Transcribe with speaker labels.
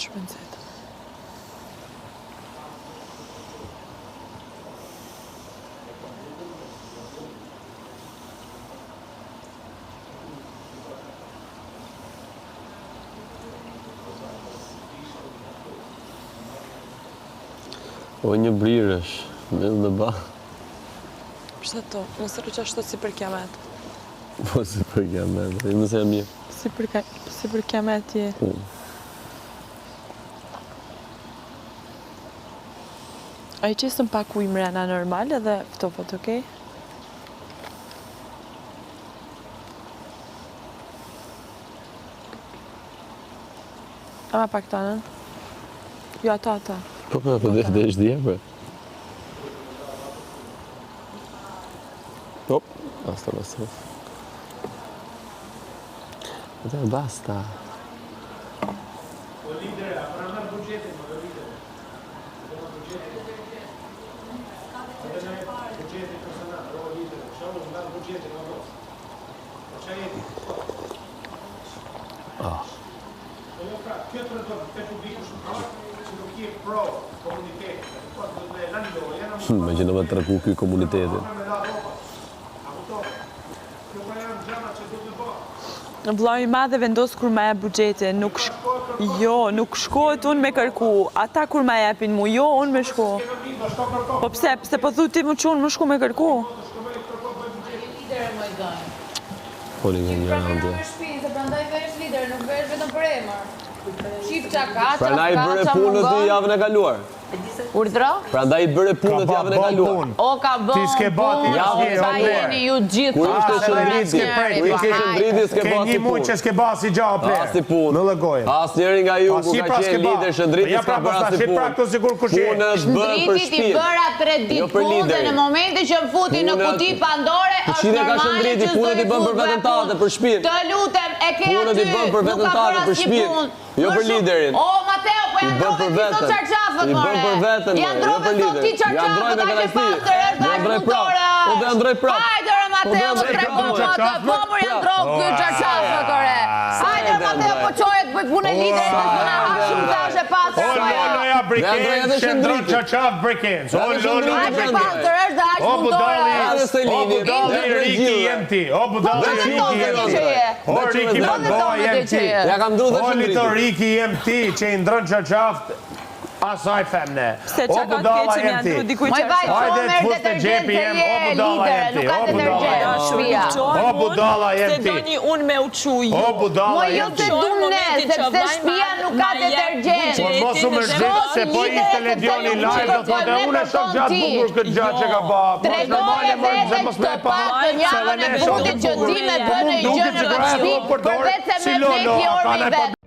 Speaker 1: Shpenzeta.
Speaker 2: O një brirësh, në ba.
Speaker 1: Pështë to, nëse rëqa shto si për kiamet.
Speaker 2: Po si për kiamet, e nëse e mirë.
Speaker 1: Si për kiamet je. A I qesën pak ujë mrena normal edhe ftofët, okej? Ama pak tanën? Jo, ata.
Speaker 2: Po, dhe është dhja, për. Hop, basta. Basta.
Speaker 3: O lidere, a pra marrë budgetin, o lidere. Budgetin personal, o lidere. Shumë, marrë budgetin, o dos. O që jeti? O jo pra, kjo të rëndon, të publiku shumë që nuk je pro komunitetit.
Speaker 2: Me që në me të rëku këj komunitetit.
Speaker 1: Vllai I madhe vendos kur ma jep buxhetin, nuk shkohet unë me kërku. Ata kur ma jepin mu, jo unë me shku. Po pse po thu ti më çun më shku me kërku?
Speaker 2: Po një nga ndje.
Speaker 4: Prandaj vesh lider, nuk vesh vetëm për emër. Qif çaka,
Speaker 2: Prandaj bëre punët I javën e kaluar.
Speaker 4: Urdhro?
Speaker 2: Prandaj bëre punët javën e kaluar.
Speaker 4: O ka bën.
Speaker 3: Ti s'ke bati
Speaker 4: jeni ju gjithë.
Speaker 2: Kur ishte shëndriti, s'ke
Speaker 3: Ke
Speaker 2: basi
Speaker 3: një mund që s'ke basi gjape.
Speaker 2: Asi punë.
Speaker 3: Në lëgojën.
Speaker 2: Asnjëri nga ju ku ka qenë lider shëndriti s'ka bërë asi punë. Punë është bërë për
Speaker 4: Shëndriti I bëra 3 ditë punë dhe në momentin që më futi në kuti Pandore është normale që
Speaker 2: punët I bën për veten tate, për shtëpinë.
Speaker 4: Të lutem, e ke aty.
Speaker 2: Punët I bën për veten tate, për shtëpinë. Jo për liderin.
Speaker 4: O, Mateo, po janë drojë ti sot qarqafët,
Speaker 2: I bën për veten,
Speaker 4: janë
Speaker 2: jo për
Speaker 4: drojë ti qarqafët, a ke pasër, është
Speaker 2: janë drojë prap. Po do janë drojë prap.
Speaker 4: Hajde, Mateo, më trego më të pomur janë drogë kjo qarqafët, ore. Hajde, Mateo, po qojet bëj punë liderin, të zona hashim të ashe pasër.
Speaker 3: O, Loloja Brikens, shëndron qarqaf Brikens. O, Loloja Brikens. O, budalli Riki jem ti. O, budalli Riki jem ti. O, Riki Bandoa jem ti.
Speaker 2: Ja kam dru dhe
Speaker 3: O,
Speaker 2: shëndriti.
Speaker 3: Lito Riki jem ti, që I ndrën qarqaf asaj femne.
Speaker 1: Pse
Speaker 3: O,
Speaker 1: qa ka të
Speaker 3: budalla
Speaker 1: keqen
Speaker 3: jem
Speaker 1: janë
Speaker 3: ti.
Speaker 1: dru dikuj
Speaker 4: Moj vaj,
Speaker 1: qarqafët.
Speaker 3: Hajde,
Speaker 4: qomer
Speaker 3: t'fus të gjepi jem, o, budalla jem ti.
Speaker 4: lidere, nuk ka
Speaker 3: O, budalla
Speaker 4: detergjent,
Speaker 3: jem ti.
Speaker 4: shpia.
Speaker 3: O, budalla jem
Speaker 1: Se
Speaker 3: ti.
Speaker 1: doni unë me uqu ju.
Speaker 3: O, budalla
Speaker 4: Mo jo
Speaker 3: jem
Speaker 4: të
Speaker 3: ti.
Speaker 4: dune, sepse shpia nuk ka detergjent.
Speaker 3: Por mos u më zhvit se po ishte Ledioni live do thotë unë e shoh gjatë bukur këtë gjatë që ka ba.
Speaker 4: Tregoje vete këto pasë njavën e fundit që ti me bënë I gjënë në shtëpi, për vetë se me vlek i orë i vetë.